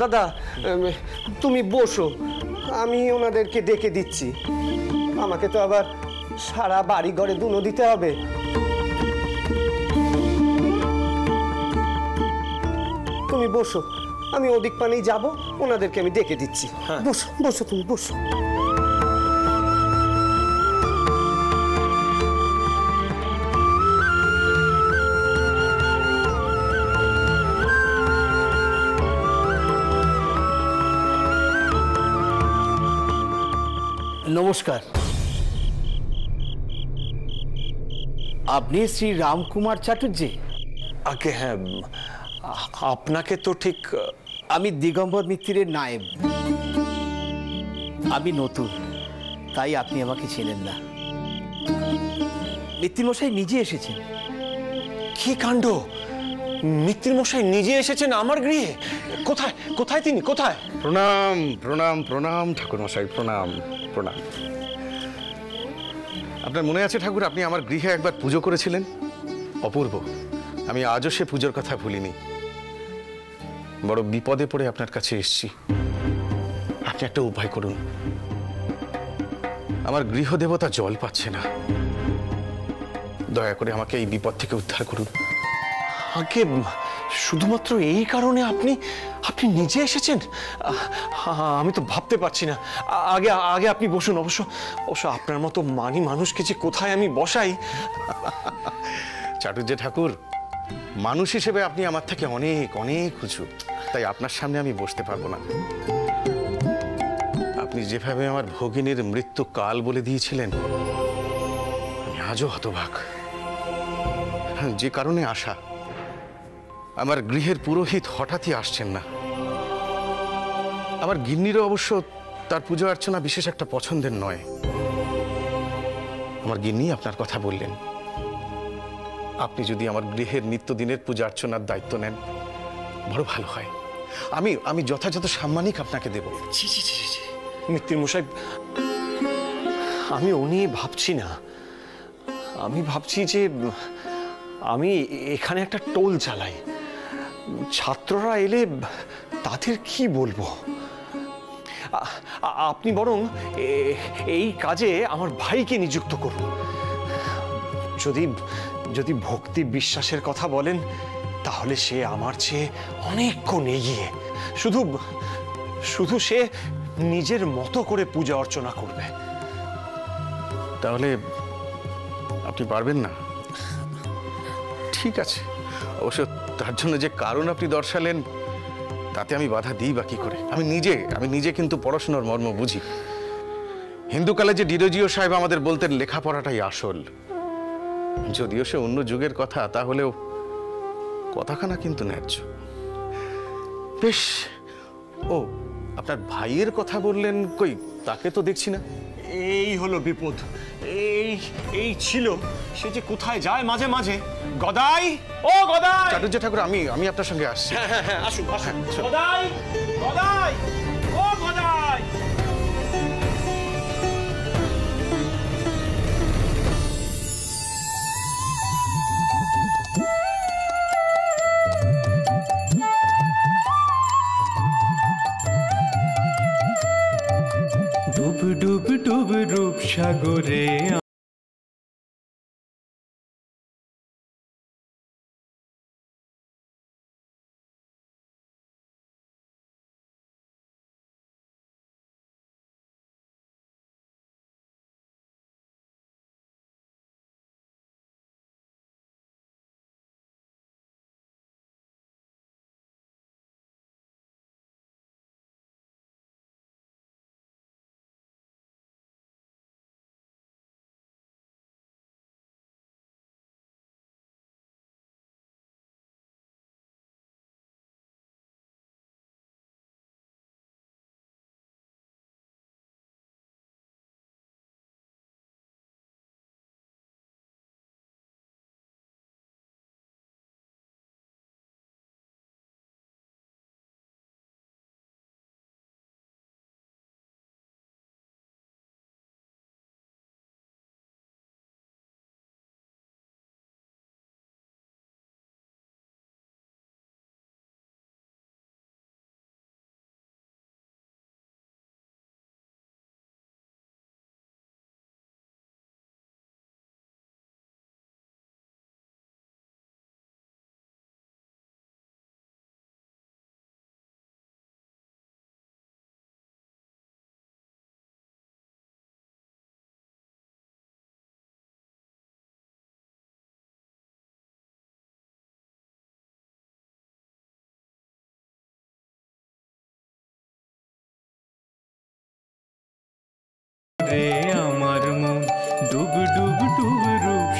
দাদা তুমি বসো, আমি ওনাদেরকে ডেকে দিচ্ছি। আমাকে তো আবার সারা বাড়ি ঘরে দুনো দিতে হবে। তুমি বসো, আমি ওদিক পানেই যাব, ওনাদেরকে আমি ডেকে দিচ্ছি। বসো বসো, তুমি বসো। নমস্কার, আপনি শ্রী রামকুমার চ্যাটার্জি? আগে হ্যাঁ, আপনাকে তো ঠিক। আমি দিগম্বর মিত্তিরের নায়েব। আমি নতুন, তাই আপনি আমাকে চেনেন না। মিত্তির মশাই নিজে এসেছেন। কি কাণ্ড! মিত্তির মশাই নিজে এসেছেন আমার গৃহে? কোথায় কোথায় তিনি, কোথায়? প্রণাম প্রণাম প্রণাম ঠাকুর মশাই, প্রণাম প্রণাম। আপনার মনে আছে ঠাকুর, আপনি আমার গৃহে একবার পুজো করেছিলেন? অপূর্ব। আমি আজও সে পুজোর কথা ভুলিনি। বড় বিপদে পড়ে আপনার কাছে এসেছি। আপনি একটা উপায় করুন। আমার গৃহদেবতা জল পাচ্ছে না, দয়া করে আমাকে এই বিপদ থেকে উদ্ধার করুন। আগে শুধুমাত্র এই কারণে আপনি আপনি নিজে এসেছেন? আমি তো ভাবতে পারছি না। আগে আগে আপনি বসুন। অবশ্য অবশ্য আপনার মতো মানি মানুষকে যে কোথায় আমি বসাই। চাটুর্য ঠাকুর, মানুষ হিসেবে আপনি আমার থেকে অনেক অনেক উঁচু, তাই আপনার সামনে আমি বসতে পারবো না। আপনি যেভাবে আমার ভগিনীর মৃত্যু কাল বলে দিয়েছিলেন, আমি আজও হতবাক। যে কারণে আসা, আমার গৃহের পুরোহিত হঠাৎই আসছেন না। আমার গিন্নিরও অবশ্য তার পূজা অর্চনা বিশেষ একটা পছন্দের নয়। আমার গিন্নি আপনার কথা বললেন, আপনি যদি আমার গৃহের নিত্যদিনের পূজা অর্চনার দায়িত্ব নেন বড় ভালো হয়। আমি যথাযথ সাম্মানিক আপনাকে দেব। ছি ছি ছি ছি, মিত্তির মশাই, আমি ও নিয়ে ভাবছি না। আমি ভাবছি যে আমি এখানে একটা টোল চালাই। ছাত্ররা এলে তাদের কি বলবো? আপনি বরং এই কাজে আমার ভাইকে নিযুক্ত করুন। যদি যদি ভক্তি বিশ্বাসের কথা বলেন, তাহলে সে আমার চেয়ে অনেকক্ষণ এগিয়ে। শুধু শুধু সে নিজের মতো করে পূজা অর্চনা করবে। তাহলে আপনি পারবেন না? ঠিক আছে, অবশ্য তার জন্য যে কারণ আপনি দর্শালেন, তাতে আমি বাধা দিই বা কি করে? আমি নিজে কিন্তু পড়াশোনার মর্ম বুঝি। হিন্দুকালে যে ডিরোজিও সাহেব আমাদের বলতেন, লেখাপড়াটাই আসল। যদিও সে অন্য যুগের কথা, তাহলেও কথাখানা কিন্তু ন্যায্য। বেশ। ও, আপনার ভাইয়ের কথা বললেন, কই তাকে তো দেখছি না। এই হলো বিপদ। এই ছিল, সে যে কোথায় যায় মাঝে মাঝে। গদাই, ও গদাই! চাটুর্য ঠাকুর, আমি আপনার সঙ্গে আসছি। হ্যাঁ হ্যাঁ, আসুন আসুন। গদাই, গদাই, ও গদাই! ডুব ডুব ডুব রূপ সাগরে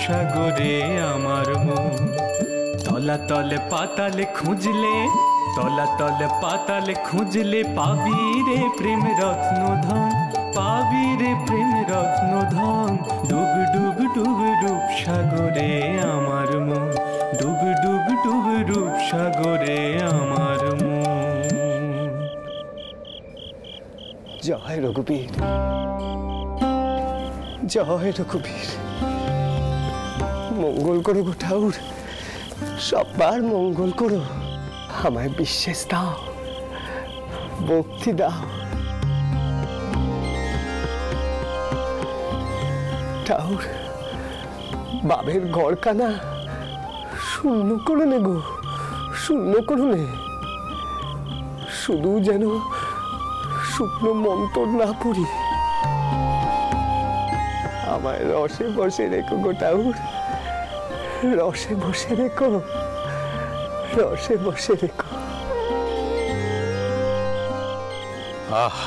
সাগরে আমার মন। তলাতলে পাতালে খুঁজলে, তলাতলে পাতালে খুঁজলে পাবি রে প্রেম রত্ন ধন, পাবি রে প্রেম রত্ন ধন। ডুব ডুব ডুব রূপ সাগরে আমার মন, ডুব ডুব ডুব রূপ সাগরে আমার মন। জয় রঘুবীর, জয় রঘুবীর। মঙ্গল করো গো ঠাকুর, সবার মঙ্গল করো। আমায় বিশ্বাস দাও, ভক্তি দাও। ঠাকুর, বাবের ঘরখানা শূন্য করো নে গো, শূন্য করো নে। শুধু যেন শুকনো মন্ত্র না পড়ি। আমায় রসে বসে রেখো গো ঠাকুর, রসে বসে রেখো, রসে বসে রেখো। আহ,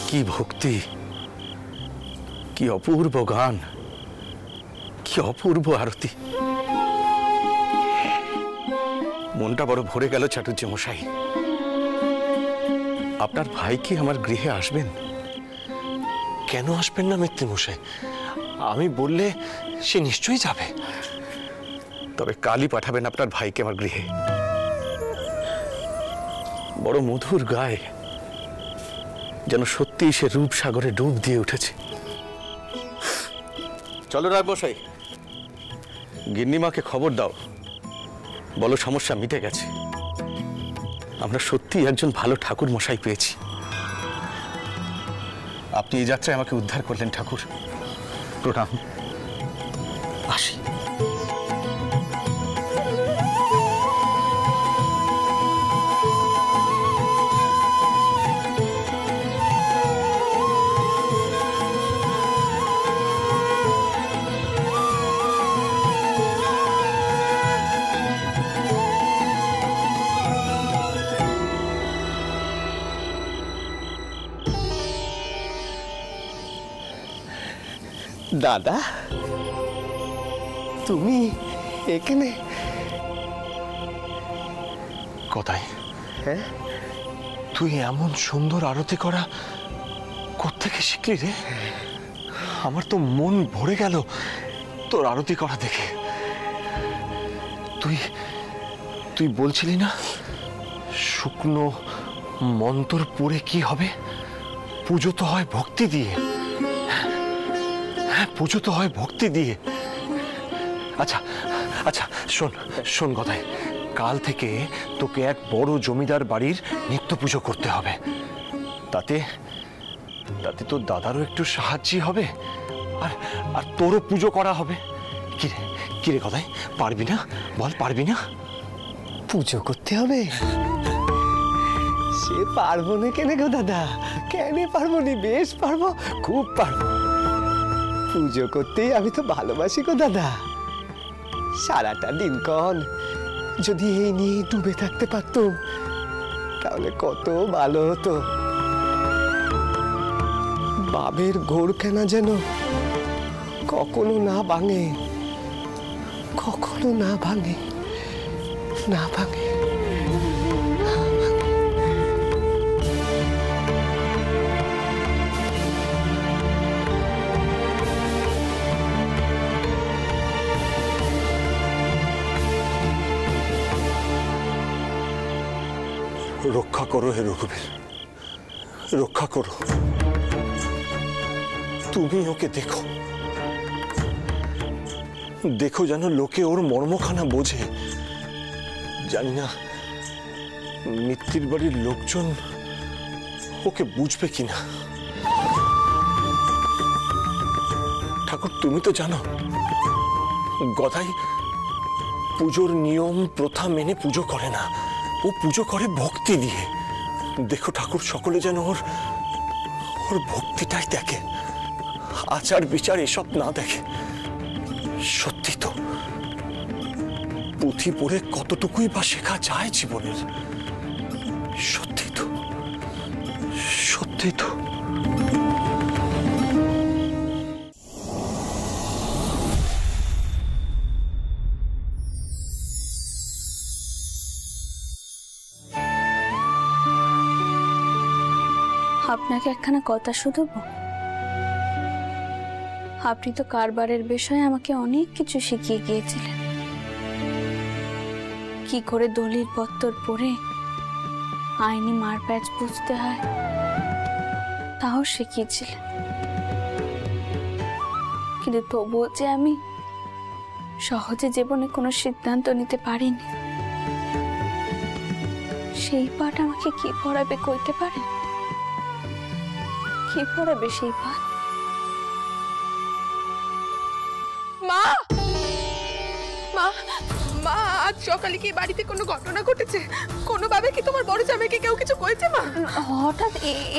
কি ভক্তি, কি অপূর্ব গান, কি অপূর্ব আরতি। মনটা বড় ভরে গেল চাটুর্যে মশাই। আপনার ভাই কি আমার গৃহে আসবেন? কেন আসবেন না মিত্তি মশাই? আমি বললে সে নিশ্চয়ই যাবে। তবে কালই পাঠাবেন আপনার ভাইকে আমার গৃহে। বড় মধুর গায়ে, যেন সত্যি সে রূপসাগরে ডুব দিয়ে উঠেছে। চলো রায়মশাই, গিন্নিমাকে খবর দাও, বলো সমস্যা মিটে গেছে। আমরা সত্যি একজন ভালো ঠাকুর মশাই পেয়েছি। আপনি এই যাত্রায় আমাকে উদ্ধার করলেন ঠাকুর, প্রণাম। আসি। দাদা, তুমি এখানে? কোথায়? হ্যাঁ, তুই এমন সুন্দর আরতি করা কোত্থেকে শিখলি রে? আমার তো মন ভরে গেল তোর আরতি করা দেখে। তুই তুই বলছিলি না শুকনো মন্তর পড়ে কি হবে? পুজো তো হয় ভক্তি দিয়ে। হ্যাঁ, পুজো তো হয় ভক্তি দিয়ে। আচ্ছা আচ্ছা, শোন শোন কথায়, কাল থেকে তোকে এক বড় জমিদার বাড়ির নিত্য পুজো করতে হবে। তাতে তাতে তোর দাদারও একটু সাহায্যই হবে, আর আর তোরও পুজো করা হবে। কিরে কিরে কথায়, পারবি না? বল, পারবি না? পুজো করতে হবে? সে পারবো না কেন গো দাদা, কেন পারবো না? বেশ পারবো, খুব পারবো। পুজো করতেই আমি তো ভালোবাসি গো দাদা। সারাটা দিনক্ষণ যদি এই নিয়ে ডুবে থাকতে পারতাম তাহলে কত ভালো হতো। বাবের ঘোরখানা যেন কখনো না ভাঙে, কখনো না ভাঙে, না ভাঙে। রক্ষা করো হে রঘুবীর, রক্ষা করো। তুমি ওকে দেখো, দেখো যেন লোকে ওর মর্মখানা বোঝে। জানি না মিত্তির বাড়ির লোকজন ওকে বুঝবে কিনা। ঠাকুর, তুমি তো জানো গদাই পুজোর নিয়ম প্রথা মেনে পুজো করে না, ও পুজো করে ভক্তি দিয়ে। দেখো ঠাকুর, সকলে যেন ওর ওর ভক্তিটাই দেখে, আচার বিচার এসব না দেখে। সত্যি তো, পুঁথি পড়ে কতটুকুই বা শেখা যায় জীবনের। সত্যি তো, সত্যি তো। আপনাকে একখানা কথা শুধবো। আপনি তো কারবারের বিষয়ে আমাকে অনেক কিছু শিখিয়ে গিয়েছিলেন, কি করে দলিল পত্তর পড়ে আইনি মারপ্যাচ বুঝতে হয় তাও শিখিয়েছিলেন। কিন্তু তবুও যে আমি সহজে জীবনে কোনো সিদ্ধান্ত নিতে পারিনি, সেই পাঠ আমাকে কি পড়াবে কইতে পারেন? কি পড়াবে সেই পাঠ? মা মা মা আজ সকালে কি বাড়িতে কোনো ঘটনা ঘটেছে? কোনোভাবে কি তোমার বড় জামাইকে কেউ কিছু করেছে মা? হঠাৎ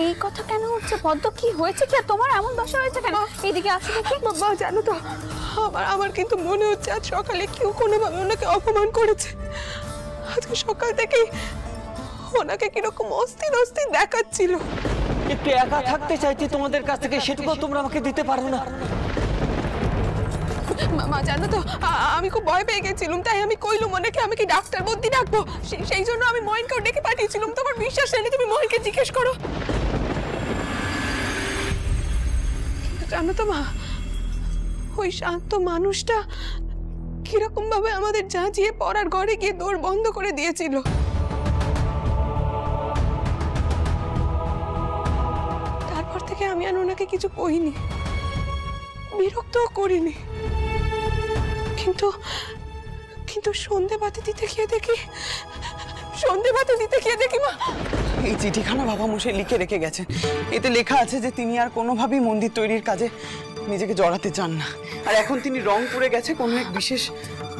এই কথা কেন হচ্ছে পদ্ম? কি হয়েছে? কি আর তোমার এমন দশা হয়েছে কেন? এইদিকে আসো দেখি। মা জানো তো, আমার কিন্তু মনে হচ্ছে আজ সকালে কেউ কোনোভাবে ওনাকে অপমান করেছে। আজকে সকাল থেকে ওনাকে কিরকম অস্থির অস্থির দেখাচ্ছিল। একটু একা থাকতে চাইছি তোমাদের কাছ থেকে, সেটুকু তোমরা আমাকে দিতে পারো না? মা জানো তো, আমি খুব ভয় পেয়ে গেছিলাম, তাই আমি কইলুম ওনাকে আমি কি ডাক্তার বদ্যি ডাকবো। সেই জন্য আমি মহিনকেও ডেকে পাঠিয়েছিলাম। তোমার বিশ্বাস নেই, তুমি মহিনকে জিজ্ঞেস করো। কিন্তু জানো তো মা, ওই শান্ত মানুষটা কিরকম ভাবে আমাদের জাঁচিয়ে পড়ার ঘরে গিয়ে দৌড় বন্ধ করে দিয়েছিল। তারপর থেকে আমি আর ওনাকে কিছু কইনি, বিরক্তও করিনি। কিন্তু সন্ধে বাতি দিতে গিয়ে দেখি মা, এই চিঠিখানা বাবা মশাই লিখে রেখে গেছেন। এতে লেখা আছে যে তিনি আর কোনোভাবেই মন্দির তৈরির কাজে নিজেকে জড়াতে চান না, আর এখন তিনি রংপুরে গেছে কোনো এক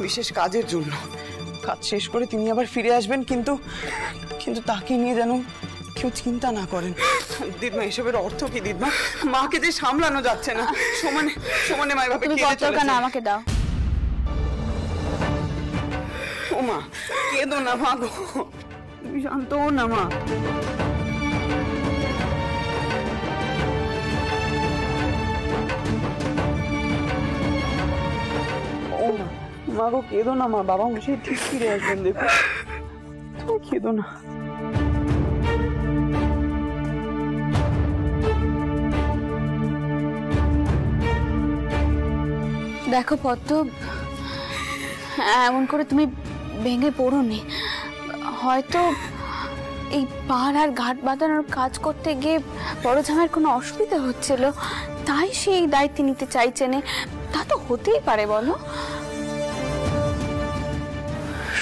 বিশেষ কাজের জন্য। কাজ শেষ করে তিনি আবার ফিরে আসবেন, কিন্তু তাকে নিয়ে যেন কেউ চিন্তা না করেন। দিদমা, এসবের অর্থ কি দিদমা? মাকে যে সামলানো যাচ্ছে না, সমানে মা এভাবে তুমি পত্রটা না আমাকে দাও। ও মা, কেঁদো না মা গো, তুমি শান্ত হও না মা। ও মা গো, কেঁদো না মা, বাবা মশাই ঠিক ফিরে আসবেন, দেখো তুমি কেঁদো না। দেখো পদ্ম, এমন করে তুমি ভেঙে পড়োনি। হয়তো এই পাহাড় আর ঘাট বাঁধানোর কাজ করতে গিয়ে বড় জামাইয়ের কোনো অসুবিধা হচ্ছিল, তাই সেই দায়িত্ব নিতে চাইছেন। তা তো হতেই পারে, বলো।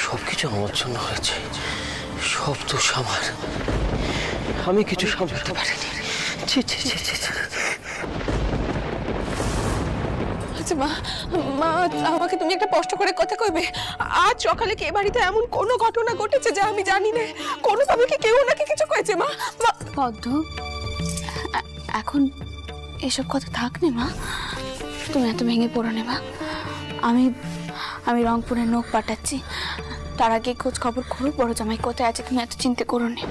সবকিছু আমার জন্য হয়েছে, সব দোষ আমার। আমি কিছু সামলাতে পারিনি। ছি ছি ছি ছি ছি। আচ্ছা মা, আমাকে তুমি একটা কষ্ট করে কথা কইবে। আজ সকালে কি এ বাড়িতে এমন কোনো ঘটনা ঘটেছে যা আমি জানি না? কোনোভাবে কি কেউ নাকি কিছু কয়েছে মা? পদ্ম, এখন এসব কথা থাক নে মা, তুমি এত ভেঙে পড়ো নে মা। আমি রংপুরের নোক পাঠাচ্ছি, তার আগে খোঁজ খবর করো বড় জামাই কোথায় আছে। তুমি এত চিন্তা করো নে।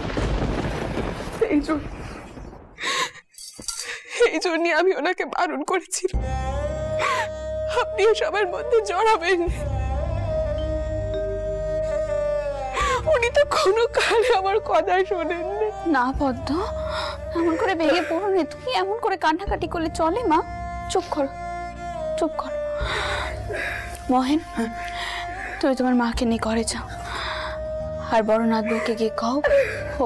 এই জন্য আমি ওনাকে বারণ করেছিলাম আপনিও সবার মধ্যে জড়াবেন। উনি তো কোনো কালে আমার কথা শোনেন না পদ্ম, এমন করে ভেঙে পড়ো নে। তুমি এমন করে কান্নাকাটি করলে চলে মা? চুপ করো, চুপ করো। মহেন, তুমি তোমার মাকে নিয়ে ঘরে যাও, আর বড় নাথ বউকে গিয়ে কও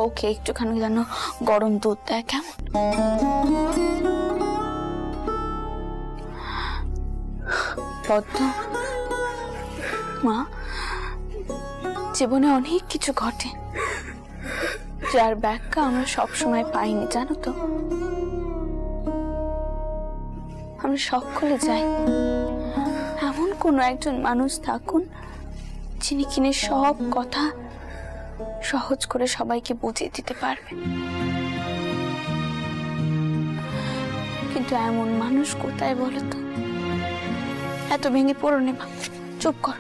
ওকে একটুখানি যেন গরম দুধ দেয়, কেমন? পদ্ম মা, জীবনে অনেক কিছু ঘটে যার ব্যাখ্যা আমরা সবসময় পাইনি, জানো তো। আমরা সকলে যাই এমন কোনো একজন মানুষ থাকুন যিনি কিনে সব কথা সহজ করে সবাইকে বুঝিয়ে দিতে পারবে। কিন্তু এমন মানুষ কোথায় বলো তো? এত ভেঙে পড়ো নে মা, চুপ কর,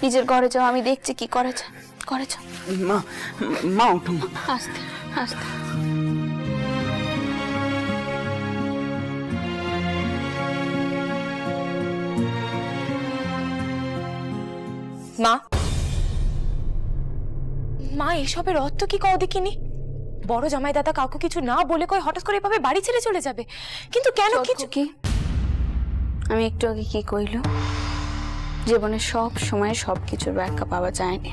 নিজের ঘরে যাও, আমি দেখছি কি করা যায়। ঘরে যাও মা, ওঠো মা, আস্তে আস্তে। মা, মা এসবের অর্থ কি কও দেখিনি? বড় জামাই দাদা কাউকে কিছু না বলে কই হঠাৎ করে এভাবে বাড়ি ছেড়ে চলে যাবে? কিন্তু কেন কিছু কি আমি একটু আগে কি কইল, জীবনে সব সময় সবকিছুর ব্যাখ্যা পাওয়া যায়নি।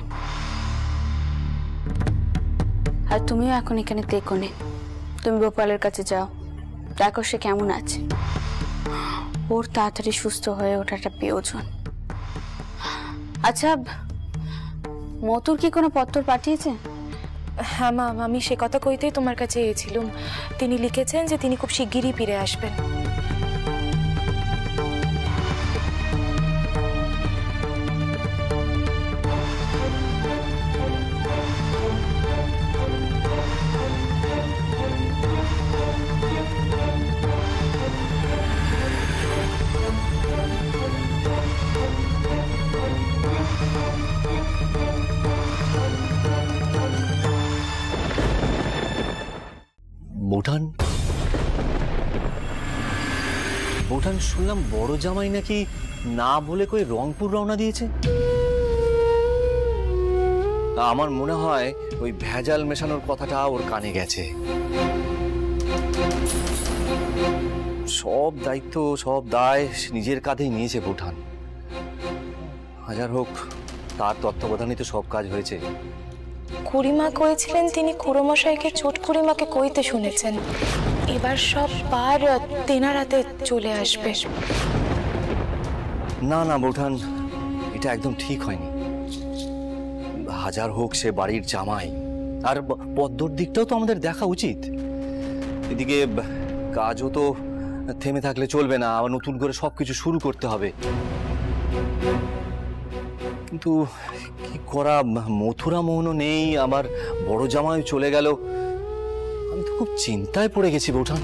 আর তুমিও এখন এখানে দেখো নে, তুমি গোপালের কাছে যাও, দেখো সে কেমন আছে। ওর তাড়াতাড়ি সুস্থ হয়ে ওঠাটা প্রয়োজন। আচ্ছা, মতুর কি কোনো পত্র পাঠিয়েছে? হ্যাঁ মা, আমি সে কথা কইতেই তোমার কাছে এসেছিলাম। তিনি লিখেছেন যে তিনি খুব শিগগিরই ফিরে আসবেন। বৌঠান, বৌঠান শুনলাম বড় জামাই নাকি না বলে কই রংপুর রওনা দিয়েছে। আমার মনে হয় ওই ভেজাল মেশানোর কথাটা ওর কানে গেছে। সব দায়িত্ব সব দায় নিজের কাঁধেই নিয়েছে বৌঠান। হাজার হোক তার তত্ত্বাবধানে তো সব কাজ হয়েছে। খুড়িমা কইছিলেন তিনি খুড়োমশাইকে ছোট খুড়িমাকে কইতে শুনেছেন এবার সব পার তেনারাতে চলে আসবে। না না বৌঠান, এটা একদম ঠিক হয়নি। হাজার হোক সে বাড়ির জামাই, আর পদ্মর দিকটাও তো আমাদের দেখা উচিত। এদিকে কাজও তো থেমে থাকলে চলবে না, আবার নতুন করে সবকিছু শুরু করতে হবে। কিন্তু কি করা, মথুরা মোহনও নেই, আমার বড় জামাই চলে গেল। আমি তো খুব চিন্তায় পড়ে গেছি বৌঠান।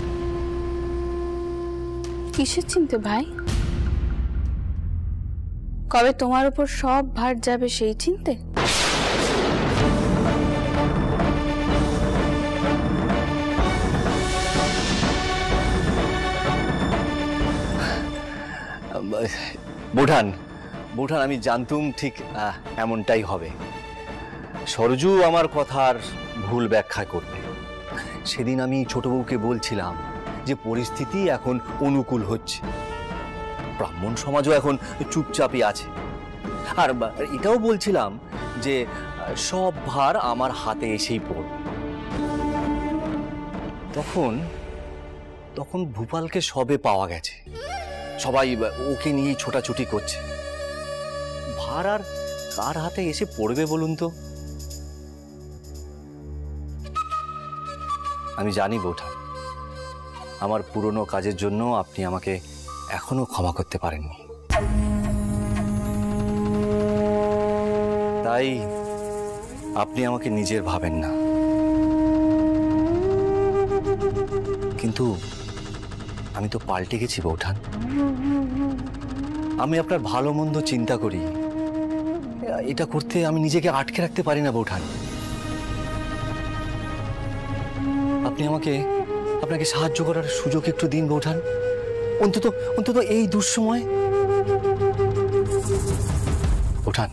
কিসের চিন্তা ভাই? কবে তোমার উপর সব ভার যাবে সেই চিন্তে? বৌঠান, বৌঠান আমি জানতুম ঠিক এমনটাই হবে। সরজু আমার কথার ভুল ব্যাখ্যা করবে। সেদিন আমি ছোট বউকে বলছিলাম যে পরিস্থিতি এখন অনুকূল হচ্ছে, ব্রাহ্মণ সমাজও এখন চুপচাপই আছে। আর এটাও বলছিলাম যে সব ভার আমার হাতে এসেই পড়বে। তখন ভূপালকে সবে পাওয়া গেছে, সবাই ওকে নিয়েই ছোটাছুটি করছে। ভার আর কার হাতে এসে পড়বে বলুন তো? আমি জানি বৌঠান, আমার পুরনো কাজের জন্য আপনি আমাকে এখনো ক্ষমা করতে পারেননি। তাই আপনি আমাকে নিজের ভাবেন না। কিন্তু আমি তো পাল্টে গেছি বৌঠান। আমি আপনার ভালো মন্দ চিন্তা করি, এটা করতে আমি নিজেকে আটকে রাখতে পারি না বৌঠান। আপনি আপনাকে সাহায্য করার সুযোগ একটু দিন বৌঠান, অন্তত এই দুঃসময়। বৌঠান,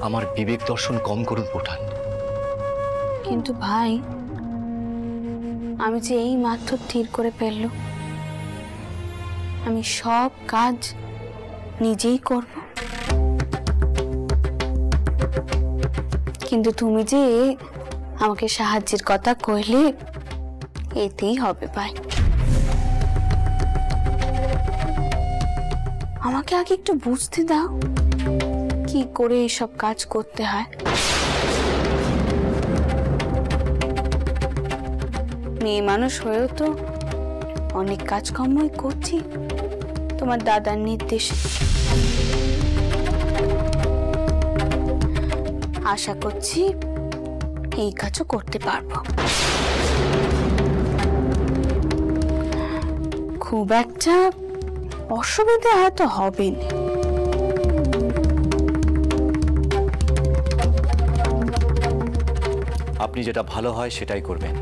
আমার বিবেক দর্শন কম করুন বৌঠান। কিন্তু ভাই, আমি যে এই মাত্র স্থির করে ফেললো আমি সব কাজ নিজেই করব, কিন্তু তুমি যে আমাকে সাহায্যের কথা কইলে এতেই হবে ভাই। আমাকে আগে একটু বুঝতে দাও কি করে এইসব কাজ করতে হয়। মেয়ে মানুষ হয়েও তো অনেক কাজকর্মই করছি তোমার দাদার নির্দেশে। আশা করছি এই কাজও করতে পারবো। খুব একটা অসুবিধা হয়তো হবে না। আপনি যেটা ভালো হয় সেটাই করবেন।